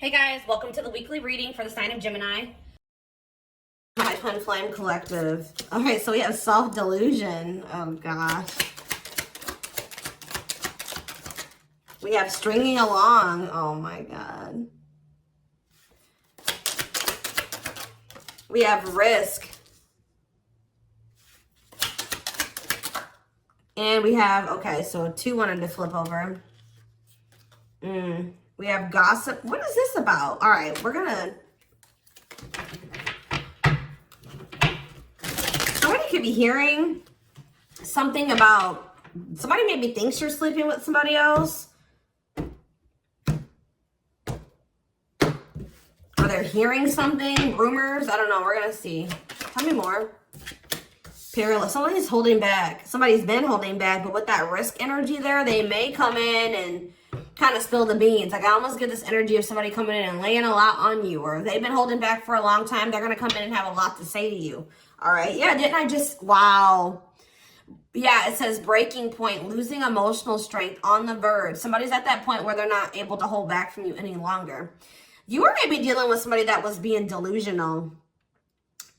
Hey guys, welcome to the weekly reading for the sign of Gemini. Hi, Twin Flame Collective. Okay, so we have self-delusion. Oh, gosh. We have stringing along. Oh, my God. We have risk. And we have, okay, so two wanted to flip over. We have gossip. What is this about? All right, we're going to... Somebody could be hearing something about... Somebody maybe thinks you're sleeping with somebody else. Or they're hearing something. Rumors. I don't know. We're going to see. Tell me more. Perilous. Somebody's holding back. Somebody's been holding back. But with that risk energy there, they may come in and kind of spill the beans. Like I almost get this energy of somebody coming in and laying a lot on you. Or they've been holding back for a long time. They're going to come in and have a lot to say to you. All right. Yeah. Didn't I just... Wow. Yeah, it says breaking point, losing emotional strength, on the verge. Somebody's at that point where they're not able to hold back from you any longer. You were maybe dealing with somebody that was being delusional.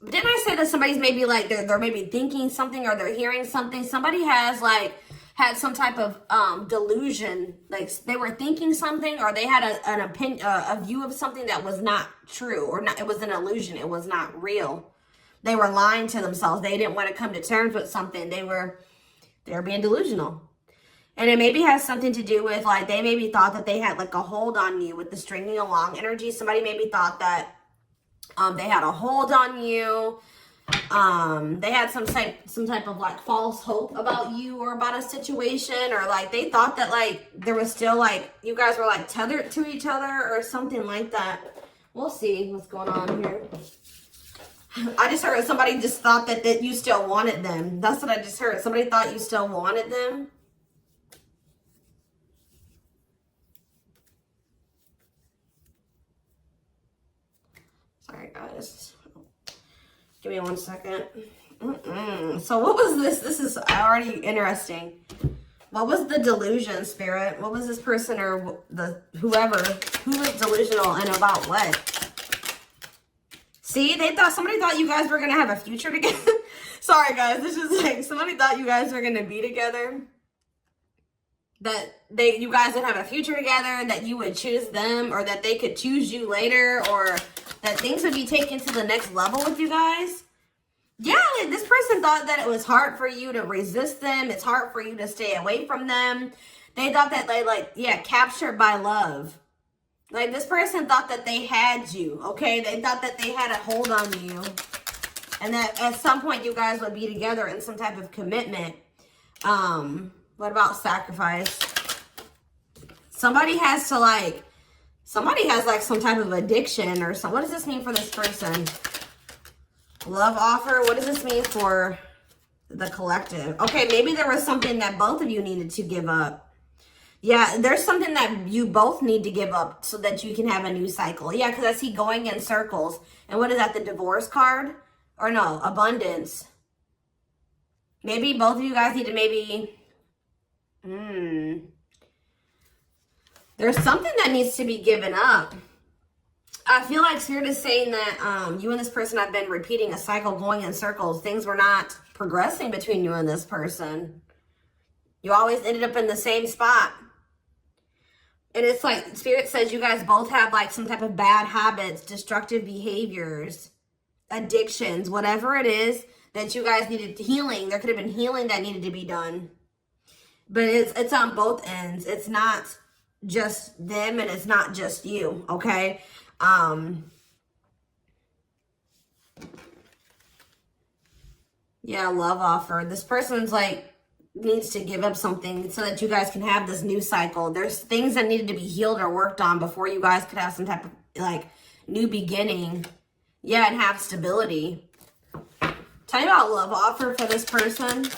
Didn't I say that somebody's maybe like, they're maybe thinking something or they're hearing something? Somebody has like, had some type of delusion. Like they were thinking something or they had an opinion, a view of something that was not true or not. It was an illusion. It was not real. They were lying to themselves. They didn't want to come to terms with something. They were being delusional. And it maybe has something to do with like, they maybe thought that they had like a hold on you with the stringing along energy. Somebody maybe thought that they had a hold on you. They had some type of like false hope about you or about a situation, or like they thought that like there was still like, you guys were like tethered to each other or something like that. We'll see what's going on here. I just heard somebody just thought that you still wanted them. That's what I just heard. Somebody thought you still wanted them. Sorry, guys. Give me 1 second. So what was this? This is already interesting. What was the delusion, Spirit? What was this person or the whoever who was delusional and about what? See, somebody thought you guys were going to have a future together. Sorry, guys. This is like, somebody thought you guys were going to be together. That you guys would have a future together, that you would choose them, or that they could choose you later, or that things would be taken to the next level with you guys. Yeah, like this person thought that it was hard for you to resist them. It's hard for you to stay away from them. They thought that they captured by love. Like, this person thought that they had you, okay? They thought that they had a hold on you. And that at some point you guys would be together in some type of commitment. What about sacrifice? Somebody has some type of addiction or something. What does this mean for this person? Love offer. What does this mean for the collective? Okay, maybe there was something that both of you needed to give up. Yeah, there's something that you both need to give up so that you can have a new cycle. Yeah, because I see going in circles. And what is that, the divorce card? Or no, abundance. Maybe both of you guys need to maybe... There's something that needs to be given up. I feel like Spirit is saying that you and this person have been repeating a cycle, going in circles. Things were not progressing between you and this person. You always ended up in the same spot. And it's like, Spirit says you guys both have like some type of bad habits, destructive behaviors, addictions, whatever it is that you guys needed healing. There could have been healing that needed to be done. But it's on both ends. It's not just them and it's not just you, okay? Yeah, love offer. This person's like, needs to give up something so that you guys can have this new cycle. There's things that needed to be healed or worked on before you guys could have some type of like new beginning. Yeah, and have stability. Tell me about love offer for this person.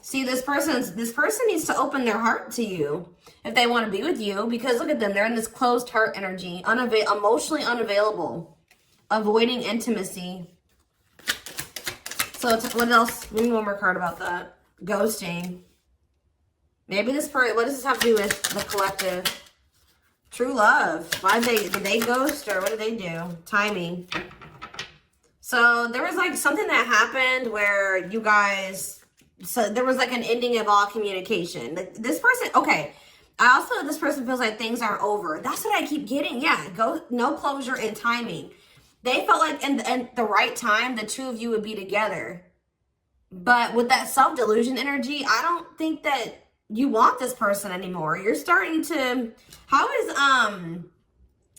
See, this person needs to open their heart to you if they want to be with you, because look at them. They're in this closed heart energy, emotionally unavailable, avoiding intimacy. So what else? Maybe one more card about that. Ghosting. Maybe what does this have to do with the collective? True love. Did they ghost or what did they do? Timing. So there was like something that happened where you guys, so there was like an ending of all communication. Like this person, okay. This person feels like things are over. That's what I keep getting. Yeah, no closure and timing. They felt like in the right time, the two of you would be together. But with that self-delusion energy, I don't think that you want this person anymore. You're starting to,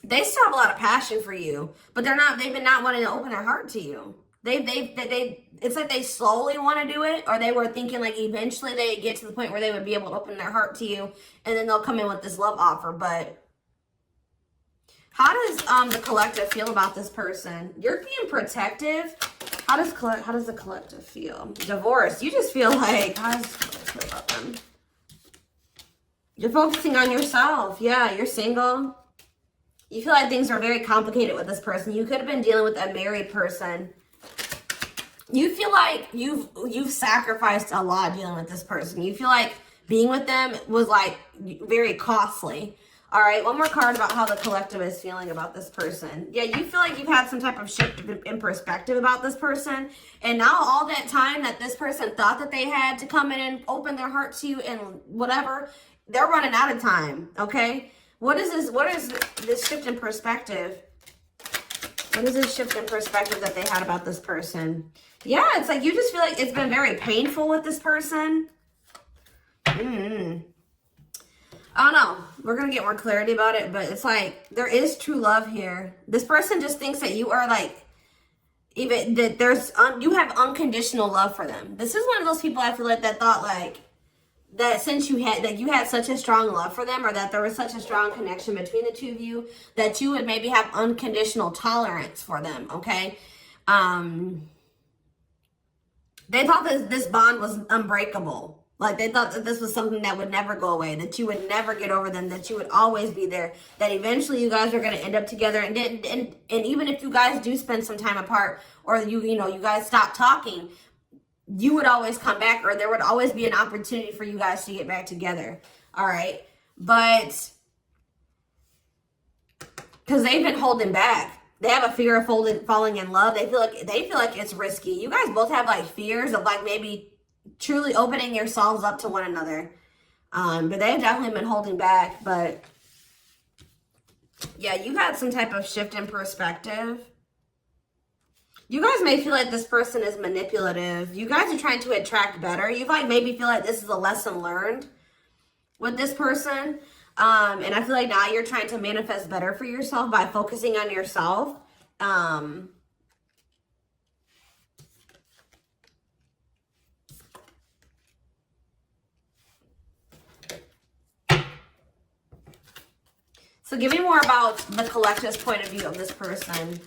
they still have a lot of passion for you, but they've been not wanting to open their heart to you. It's like they slowly want to do it, or they were thinking like eventually they get to the point where they would be able to open their heart to you, and then they'll come in with this love offer. But how does the collective feel about this person? You're being protective. How does the collective feel? Divorce. You just feel like, how does the collective feel about them? You're focusing on yourself. Yeah, you're single. You feel like things are very complicated with this person. You could have been dealing with a married person. You feel like you've sacrificed a lot dealing with this person. You feel like being with them was like very costly. All right, one more card about how the collective is feeling about this person. Yeah, you feel like you've had some type of shift in perspective about this person. And now all that time that this person thought that they had to come in and open their heart to you and whatever, they're running out of time, okay? What is this shift in perspective? What is this shift in perspective that they had about this person? Yeah, it's like you just feel like it's been very painful with this person. I don't know. We're going to get more clarity about it, but it's like there is true love here. This person just thinks that you are like, even that you have unconditional love for them. This is one of those people I feel like that thought like, that since you had such a strong love for them, or that there was such a strong connection between the two of you, that you would maybe have unconditional tolerance for them, okay? They thought that this bond was unbreakable. Like they thought that this was something that would never go away, that you would never get over them, that you would always be there, that eventually you guys are going to end up together. And even if you guys do spend some time apart, or you guys stop talking, you would always come back, or there would always be an opportunity for you guys to get back together. All right. But because they've been holding back. They have a fear of falling in love. They feel like it's risky. You guys both have like fears of like maybe truly opening yourselves up to one another. But they've definitely been holding back. But yeah, you had some type of shift in perspective. You guys may feel like this person is manipulative. You guys are trying to attract better. You like maybe feel like this is a lesson learned with this person. And I feel like now you're trying to manifest better for yourself by focusing on yourself. So give me more about the collective's point of view of this person.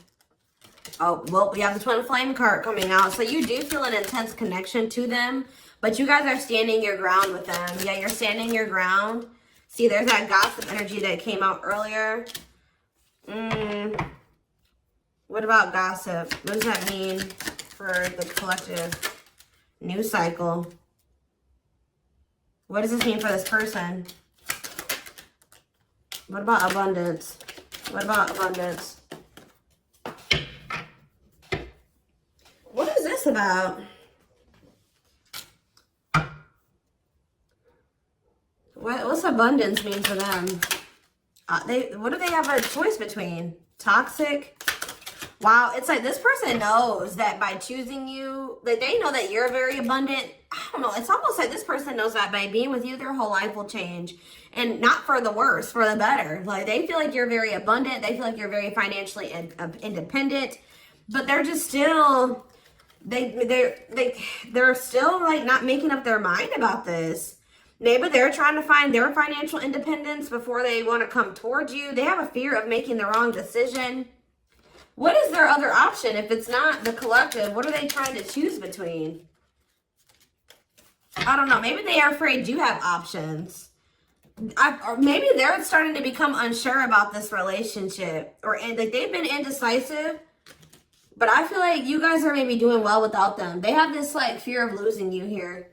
Oh, well, we have the Twin Flame card coming out. So you do feel an intense connection to them, but you guys are standing your ground with them. Yeah, you're standing your ground. See, there's that gossip energy that came out earlier. What about gossip? What does that mean for the collective? New cycle. What does this mean for this person? What about abundance? What about abundance? What is this about? What's abundance mean for them? What do they have a choice between? Toxic? Wow, it's like this person knows that by choosing you, like they know that you're very abundant. I don't know. It's almost like this person knows that by being with you, their whole life will change. And not for the worse, for the better. Like they feel like you're very abundant. They feel like you're very financially independent. But they're just still, they're still like not making up their mind about this. Maybe they're trying to find their financial independence before they want to come towards you. They have a fear of making the wrong decision. What is their other option if it's not the collective? What are they trying to choose between? I don't know. Maybe they are afraid you have options. Or maybe they're starting to become unsure about this relationship. Like they've been indecisive. But I feel like you guys are maybe doing well without them. They have this like fear of losing you here.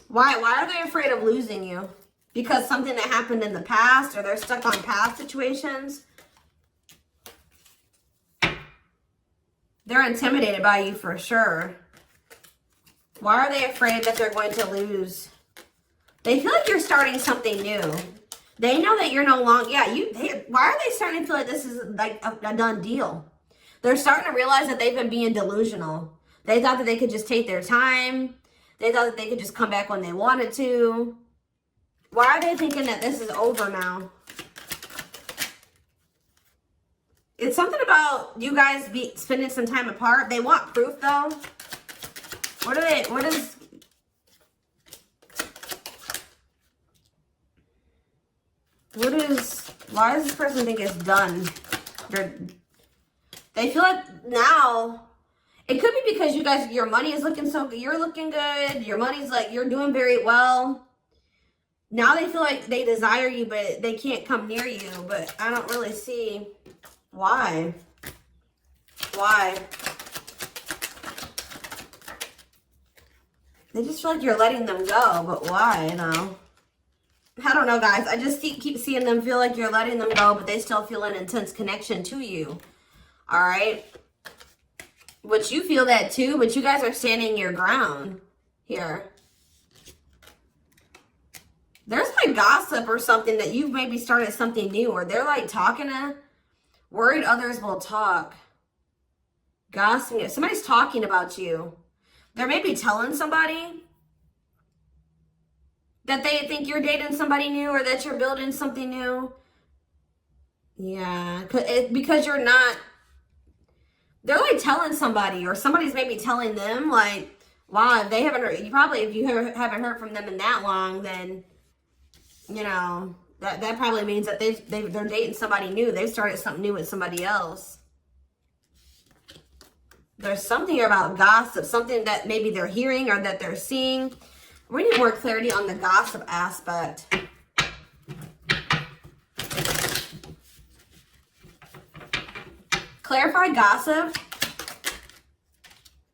Why are they afraid of losing you? because something that happened in the past, or they're stuck on past situations. They're intimidated by you for sure. Why are they afraid that they're going to lose? They feel like you're starting something new. They know that you're no longer, why are they starting to feel like this is like a done deal? They're starting to realize that they've been being delusional. They thought that they could just take their time. They thought that they could just come back when they wanted to. Why are they thinking that this is over now? It's something about you guys spending some time apart. They want proof though. Why does this person think it's done? They feel like now, it could be because you guys, your money is looking so good. You're looking good. Your money's like, you're doing very well. Now they feel like they desire you, but they can't come near you. But I don't really see why. Why? They just feel like you're letting them go, but why, though? I don't know, guys. I just keep seeing them feel like you're letting them go, but they still feel an intense connection to you. All right? But you feel that too, but you guys are standing your ground here. There's like gossip or something that you've maybe started something new, or they're like talking to, worried others will talk. Gossiping. Somebody's talking about you. They're maybe telling somebody that they think you're dating somebody new, or that you're building something new. Yeah, because you're not, they're like telling somebody, or somebody's maybe telling them like, wow, if they haven't heard, if you haven't heard from them in that long, then, you know, that probably means that they're dating somebody new. They've started something new with somebody else. There's something here about gossip, something that maybe they're hearing or that they're seeing. We need more clarity on the gossip aspect. Clarify gossip.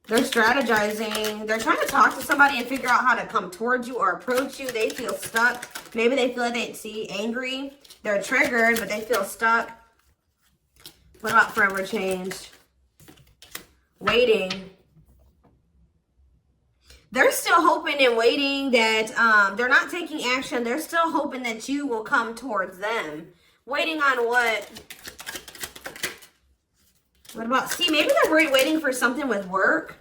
They're strategizing. They're trying to talk to somebody and figure out how to come towards you or approach you. They feel stuck. Maybe they feel like they see angry. They're triggered, but they feel stuck. What about forever changed? Waiting. They're still hoping and waiting that they're not taking action. They're still hoping that you will come towards them. Waiting on what? What about, see, maybe they're waiting for something with work.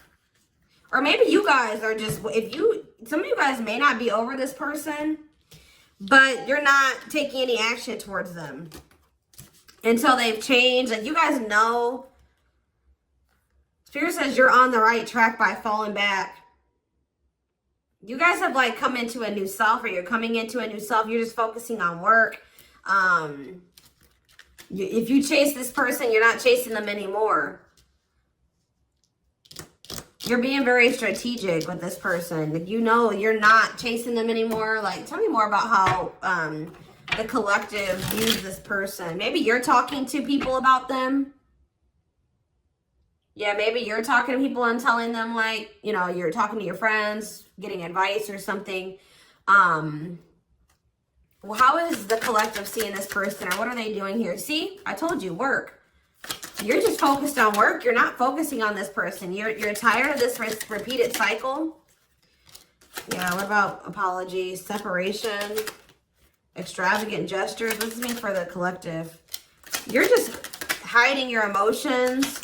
Or maybe you guys are just, some of you guys may not be over this person, but you're not taking any action towards them until they've changed. Like, you guys know. Spirit says you're on the right track by falling back. You guys have like come into a new self, or you're coming into a new self. You're just focusing on work. If you chase this person, you're not chasing them anymore. You're being very strategic with this person. Like, you know, you're not chasing them anymore. Like, tell me more about how the collective views this person. Maybe you're talking to people about them. Yeah, maybe you're talking to people and telling them, like, you know, you're talking to your friends, getting advice or something. Well, how is the collective seeing this person, or what are they doing here? See, I told you, work. You're just focused on work. You're not focusing on this person. You're tired of this repeated cycle. Yeah, what about apologies, separation, extravagant gestures? What does this mean for the collective? You're just hiding your emotions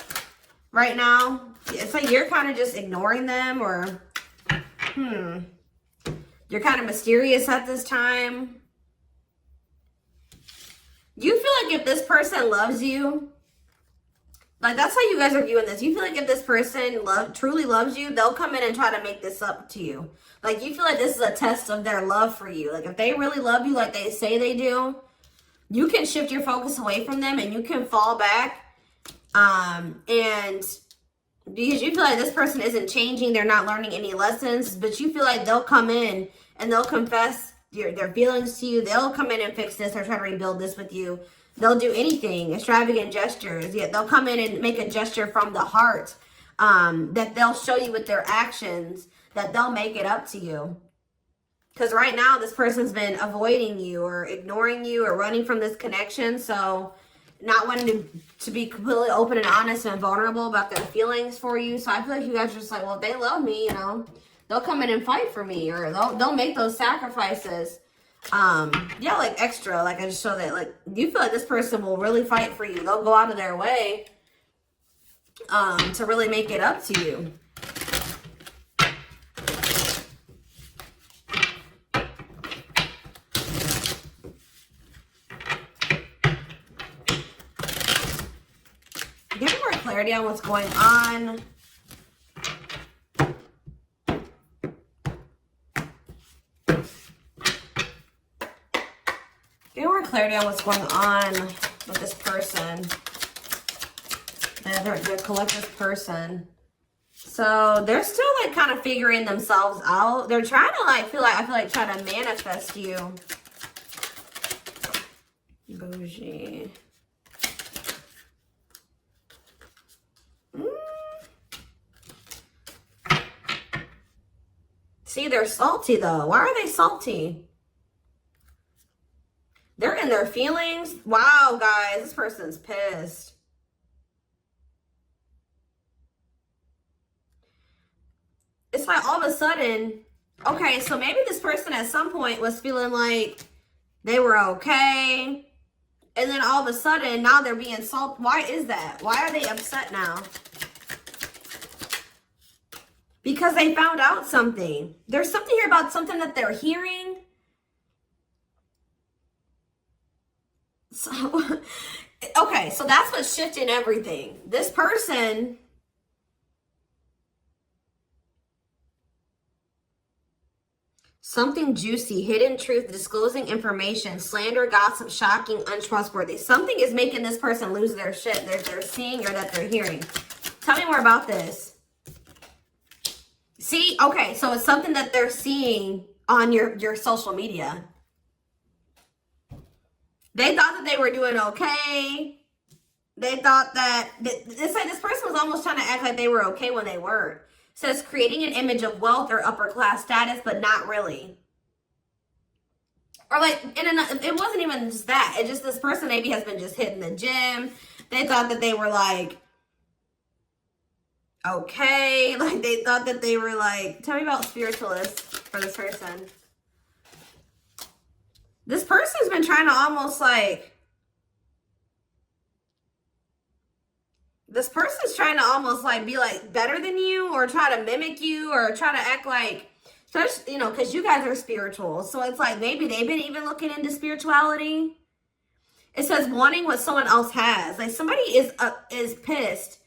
right now. It's like you're kind of just ignoring them, or you're kind of mysterious at this time. You feel like if this person loves you, like, that's how you guys are viewing this. You feel like if this person truly loves you, they'll come in and try to make this up to you. Like, you feel like this is a test of their love for you. Like, if they really love you like they say they do, you can shift your focus away from them and you can fall back. And because you feel like this person isn't changing, they're not learning any lessons, but you feel like they'll come in and they'll confess their feelings to you. They'll come in and fix this or try to rebuild this with you. They'll do anything, extravagant gestures. Yeah, they'll come in and make a gesture from the heart that they'll show you with their actions, that they'll make it up to you. Because right now, this person's been avoiding you or ignoring you or running from this connection. So not wanting to be completely open and honest and vulnerable about their feelings for you. So I feel like you guys are just like, well, if they love me, you know, they'll come in and fight for me, or they'll make those sacrifices. Yeah, like extra. Like I just show that, like, you feel like this person will really fight for you. They'll go out of their way to really make it up to you. Give me more clarity on what's going on. Give me more clarity on what's going on with this person. The collective person. So they're still like kind of figuring themselves out. They're trying to like I feel like trying to manifest you. Bougie. See, they're salty though. Why are they salty? They're in their feelings. Wow, guys, this person's pissed. It's like all of a sudden, okay, so maybe this person at some point was feeling like they were okay. And then all of a sudden, now they're being salty. Why is that? Why are they upset now? Because they found out something. There's something here about something that they're hearing. So, okay, so that's what's shifting everything. This person, something juicy, hidden truth, disclosing information, slander, gossip, shocking, untrustworthy. Something is making this person lose their shit that they're seeing or that they're hearing. Tell me more about this. See, okay, so it's something that they're seeing on your social media. They thought that they were doing okay. They thought that, it's like this person was almost trying to act like they were okay when they weren't. It says creating an image of wealth or upper class status, but not really. Or like, it wasn't even just that. It just, this person maybe has been just hitting the gym. They thought that they were like, okay, like they thought that they were like, tell me about spiritualists for this person. This person's been trying to almost like, this person's trying to almost like be like better than you, or try to mimic you, or try to act like, especially, you know, because you guys are spiritual. So it's like maybe they've been even looking into spirituality. It says wanting what someone else has. Like somebody is pissed.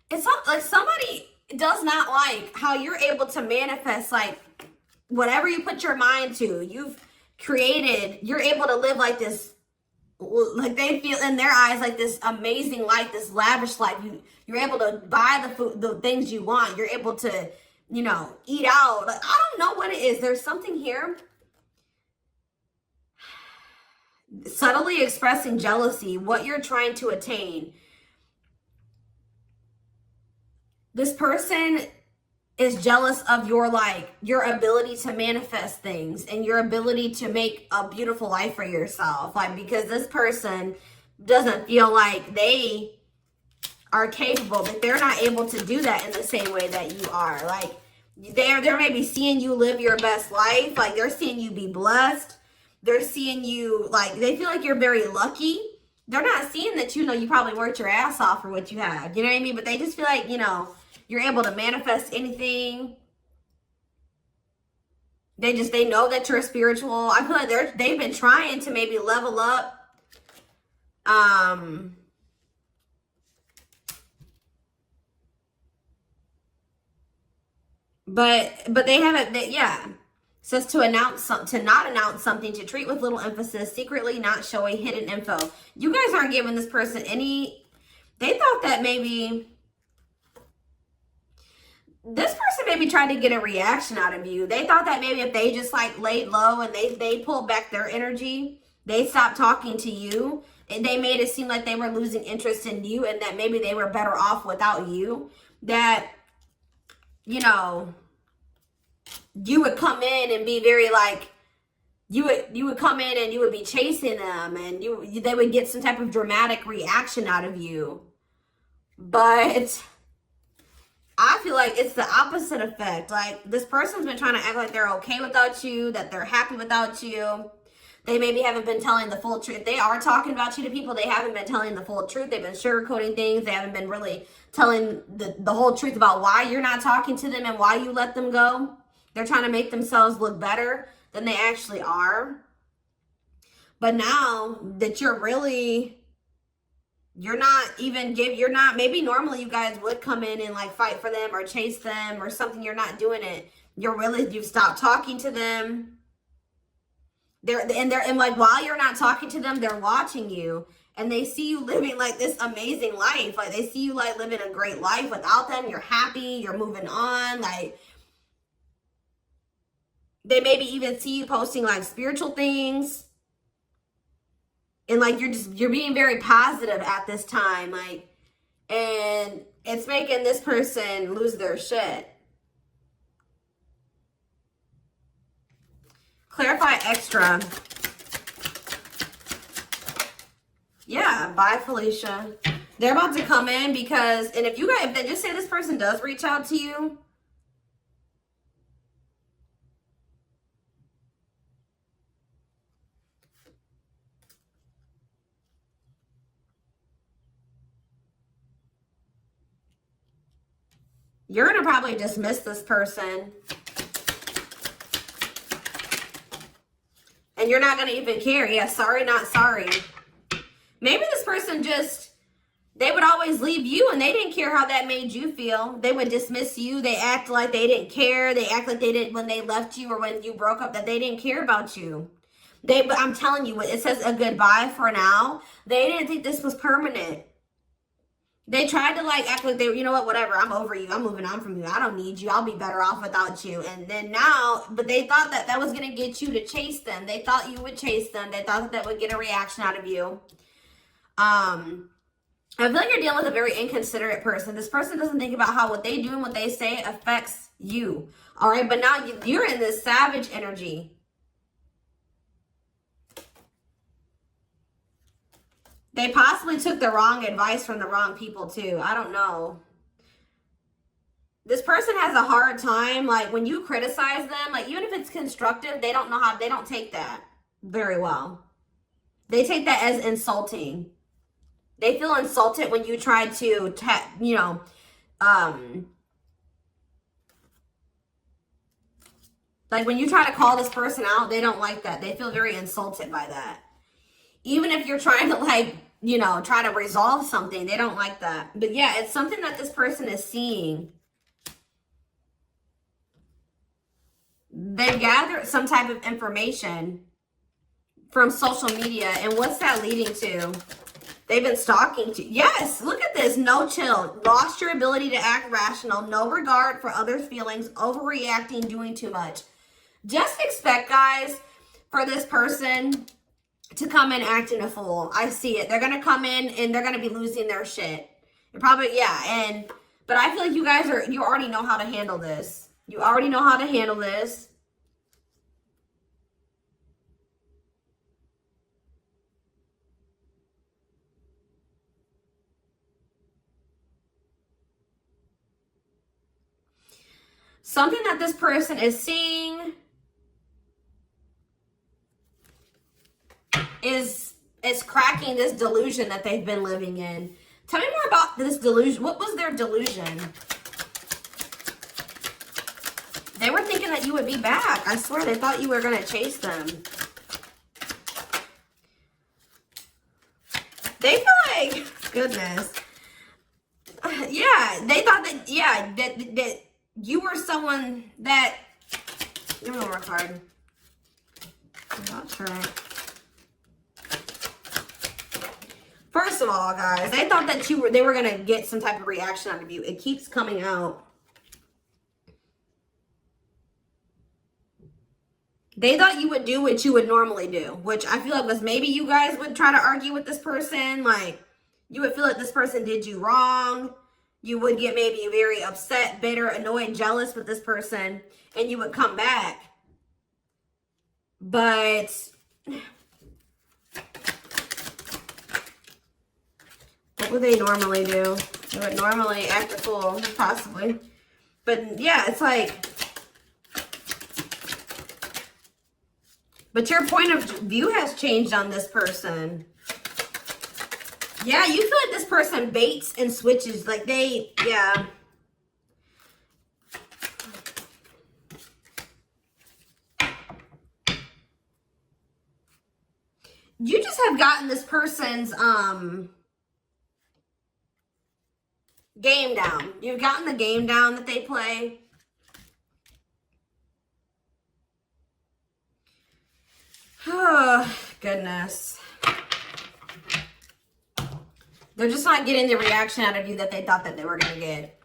It's not like somebody does not like how you're able to manifest like whatever you put your mind to. You've created, you're able to live like this, like they feel in their eyes like this amazing life, this lavish life. You're able to buy the food, the things you want. You're able to, you know, eat out. Like, I don't know what it is. There's something here. Subtly expressing jealousy, what you're trying to attain. This person is jealous of your ability to manifest things and your ability to make a beautiful life for yourself. Like, because this person doesn't feel like they are capable, that they're not able to do that in the same way that you are. Like, they're maybe seeing you live your best life. Like, they're seeing you be blessed. They're seeing you, like, they feel like you're very lucky. They're not seeing that, you know, you probably worked your ass off for what you have. You know what I mean? But they just feel like, you know, you're able to manifest anything. They know that you're spiritual. I feel like they've been trying to maybe level up. But they haven't. Yeah. It says to not announce something, to treat with little emphasis, secretly not showing hidden info. You guys aren't giving this person any. They thought that maybe this person maybe tried to get a reaction out of you. They thought that maybe if they just like laid low and they pulled back their energy, they stopped talking to you, and they made it seem like they were losing interest in you, and that maybe they were better off without you. That, you know, you would come in and be very like, you would come in and you would be chasing them, and they would get some type of dramatic reaction out of you. But I feel like it's the opposite effect. Like, this person's been trying to act like they're okay without you, that they're happy without you. They maybe haven't been telling the full truth. If they are talking about you to people, they haven't been telling the full truth. They've been sugarcoating things. They haven't been really telling the whole truth about why you're not talking to them and why you let them go. They're trying to make themselves look better than they actually are. But now that you're not, maybe normally you guys would come in and like fight for them or chase them or something. You're not doing it. You've stopped talking to them. And like, while you're not talking to them, they're watching you, and they see you living like this amazing life. Like, they see you like living a great life without them. You're happy, you're moving on. Like, they maybe even see you posting like spiritual things. And like, you're being very positive at this time. Like, and it's making this person lose their shit. Clarify extra. Yeah, bye, Felicia. They're about to come in because, and if they just say this person does reach out to you, you're going to probably dismiss this person. And you're not going to even care. Yeah, sorry, not sorry. Maybe this person they would always leave you and they didn't care how that made you feel. They would dismiss you. They act like they didn't care. They act like they didn't when they left you or when you broke up, that they didn't care about you. But I'm telling you, it says a goodbye for now. They didn't think this was permanent. They tried to like act like they were, you know what, whatever, I'm over you. I'm moving on from you. I don't need you. I'll be better off without you. And then now, but they thought that was going to get you to chase them. They thought you would chase them. They thought that would get a reaction out of you. I feel like you're dealing with a very inconsiderate person. This person doesn't think about how what they do and what they say affects you. All right, but now you're in this savage energy. They possibly took the wrong advice from the wrong people too. I don't know. This person has a hard time, like when you criticize them, like even if it's constructive, they don't take that very well. They take that as insulting. They feel insulted when you try to, like when you try to call this person out, they don't like that. They feel very insulted by that. Even if you're trying to like, try to resolve something, they don't like that. But yeah, it's something that this person is seeing. They've gathered some type of information from social media. And what's that leading to? They've been stalking you. Yes, look at this. No chill. Lost your ability to act rational. No regard for others' feelings. Overreacting, doing too much. Just expect, guys, for this person to come in acting a fool. I see it. They're going to come in and they're going to be losing their shit. Probably, yeah. But I feel like you already know how to handle this. You already know how to handle this. Something that this person is seeing is cracking this delusion that they've been living in. Tell me more about this delusion. What was their delusion? They were thinking that you would be back. I swear, they thought you were going to chase them. They feel like, goodness. Yeah, they thought that, yeah, that you were someone that, give me one more card. I'm not sure. First of all, guys, they thought that they were going to get some type of reaction out of you. It keeps coming out. They thought you would do what you would normally do, which I feel like was maybe you guys would try to argue with this person. Like, you would feel like this person did you wrong. You would get maybe very upset, bitter, annoyed, jealous with this person, and you would come back. But what would they normally do? They would normally act a fool, possibly. But yeah, it's like, but your point of view has changed on this person. Yeah, you feel like this person baits and switches. Like they, yeah. You just have gotten this person's game down. You've gotten the game down that they play. Oh, goodness. They're just not getting the reaction out of you that they thought that they were going to get.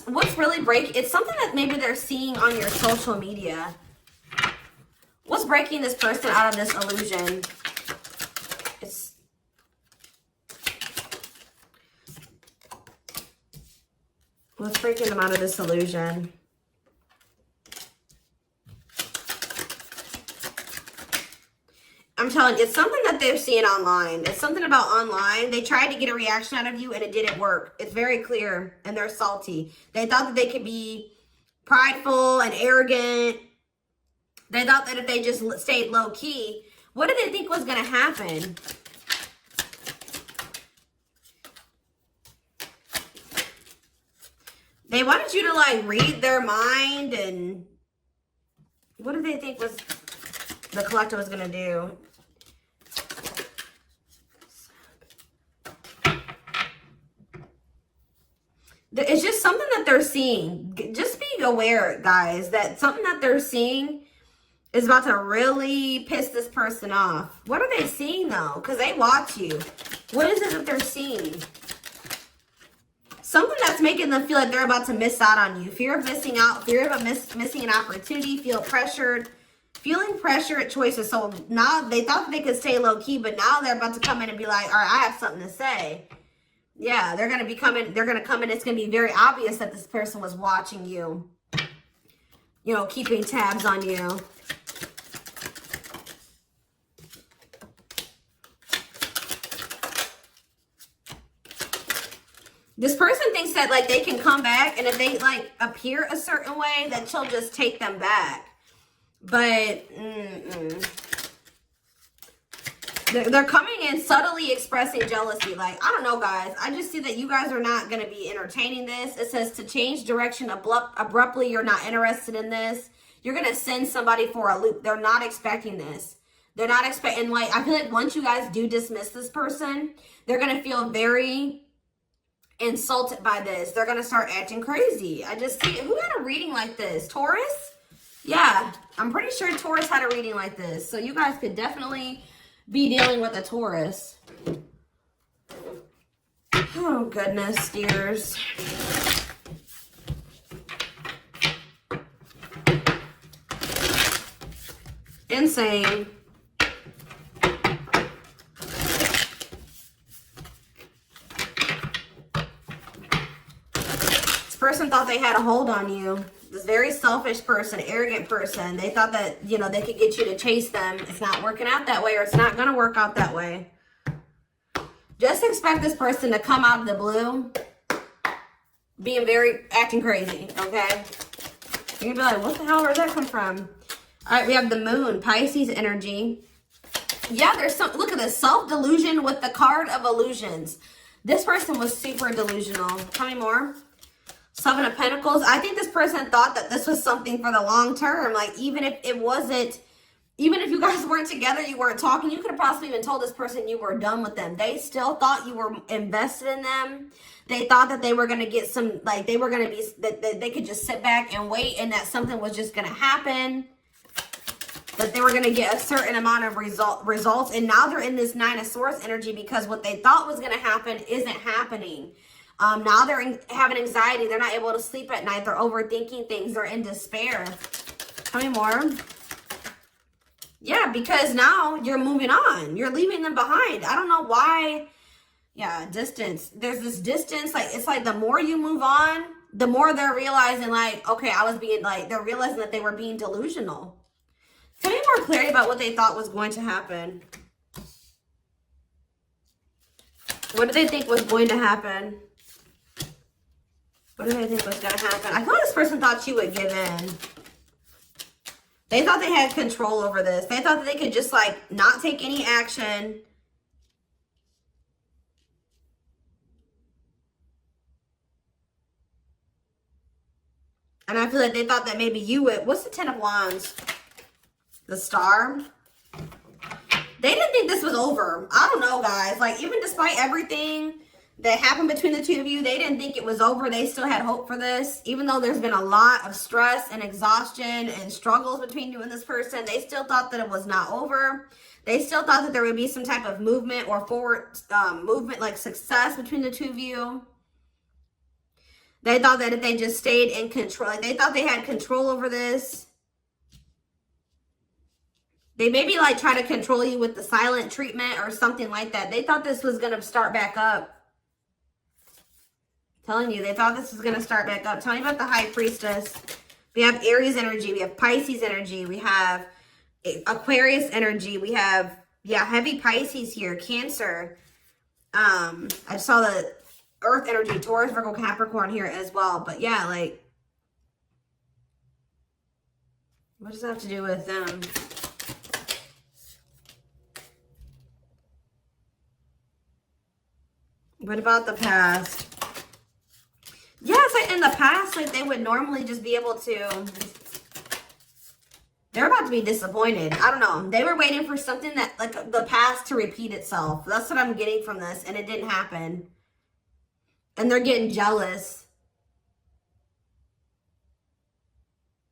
What's really breaking? It's something that maybe they're seeing on your social media. What's breaking this person out of this illusion? What's breaking them out of this illusion? I'm telling you, it's something that they're seeing online. It's something about online. They tried to get a reaction out of you and it didn't work. It's very clear and they're salty. They thought that they could be prideful and arrogant. They thought that if they just stayed low key, what did they think was going to happen? They wanted you to like read their mind, and what did they think was the collective was going to do? It's just something that they're seeing. Just being aware, guys, that something that they're seeing is about to really piss this person off. What are they seeing, though? Because they watch you. What is it that they're seeing? Something that's making them feel like they're about to miss out on you. Fear of missing out. Fear of missing an opportunity. Feel pressured. Feeling pressure at choices. So now they thought they could stay low-key, but now they're about to come in and be like, all right, I have something to say. Yeah, they're going to be coming. They're going to come in. It's going to be very obvious that this person was watching you. You know, keeping tabs on you. This person thinks that, like, they can come back, and if they, like, appear a certain way, that she'll just take them back. But, They're coming in subtly expressing jealousy. Like, I don't know, guys. I just see that you guys are not going to be entertaining this. It says to change direction abruptly. You're not interested in this. You're going to send somebody for a loop. They're not expecting this. They're not expecting, like, I feel like once you guys do dismiss this person, they're going to feel very insulted by this. They're going to start acting crazy. I just see, who had a reading like this? Taurus? Yeah, I'm pretty sure Taurus had a reading like this. So you guys could definitely be dealing with a Taurus. Oh, goodness, dears. Insane. This person thought they had a hold on you. This very selfish person, arrogant person. They thought that, you know, they could get you to chase them. It's not working out that way, or it's not going to work out that way. Just expect this person to come out of the blue being acting crazy, okay? You're going to be like, what the hell, where'd that come from? All right, we have the moon, Pisces energy. Yeah, there's some, look at this, self-delusion with the card of illusions. This person was super delusional. Tell me more. Seven of Pentacles. I think this person thought that this was something for the long term. Like, even if it wasn't, even if you guys weren't together, you weren't talking, you could have possibly even told this person you were done with them. They still thought you were invested in them. They thought that they were going to get some, like, they were going to be, that they could just sit back and wait and that something was just going to happen. That they were going to get a certain amount of results. And now they're in this Nine of Swords energy because what they thought was going to happen isn't happening. Now they're having anxiety. They're not able to sleep at night. They're overthinking things. They're in despair. Tell me more. Yeah, because now you're moving on. You're leaving them behind. I don't know why Yeah, distance. There's this distance, like, it's like the more you move on, the more they're realizing, like, okay, I was being, like, they're realizing that they were being delusional. Tell me more clarity about what they thought was going to happen. What did they think was going to happen? What did they think was going to happen? I thought this person thought you would give in. They thought they had control over this. They thought that they could just, like, not take any action. And I feel like they thought that maybe you would. What's the Ten of Wands? The Star. They didn't think this was over. I don't know, guys. Like, even despite everything that happened between the two of you, they didn't think it was over. They still had hope for this. Even though there's been a lot of stress and exhaustion and struggles between you and this person, they still thought that it was not over. They still thought that there would be some type of movement or forward movement, like success between the two of you. They thought that if they just stayed in control, like they thought they had control over this. They maybe like try to control you with the silent treatment or something like that. They thought this was going to start back up. Telling you, they thought this was going to start back up. Tell me about the High Priestess. We have Aries energy. We have Pisces energy. We have Aquarius energy. We have, yeah, heavy Pisces here. Cancer. I saw the Earth energy, Taurus, Virgo, Capricorn here as well. But yeah, like, what does that have to do with them? What about the past? Yeah, it's like in the past, like they would normally just be able to. They're about to be disappointed. I don't know. They were waiting for something that, like, the past to repeat itself. That's what I'm getting from this, and it didn't happen. And they're getting jealous.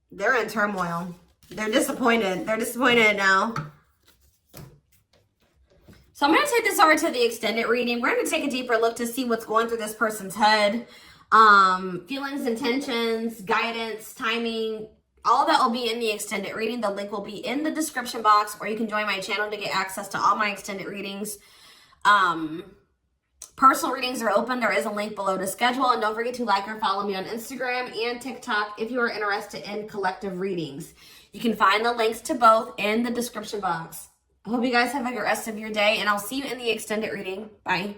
They're in turmoil. They're disappointed. They're disappointed now. So I'm going to take this over to the extended reading. We're going to take a deeper look to see what's going through this person's head. Feelings, intentions, guidance, timing, all that will be in the extended reading. The link will be in the description box, or you can join my channel to get access to all my extended readings. Personal readings are open. There is a link below to schedule. And don't forget to like or follow me on Instagram and TikTok if you are interested in collective readings. You can find the links to both in the description box. I hope you guys have a good rest of your day, and I'll see you in the extended reading. Bye.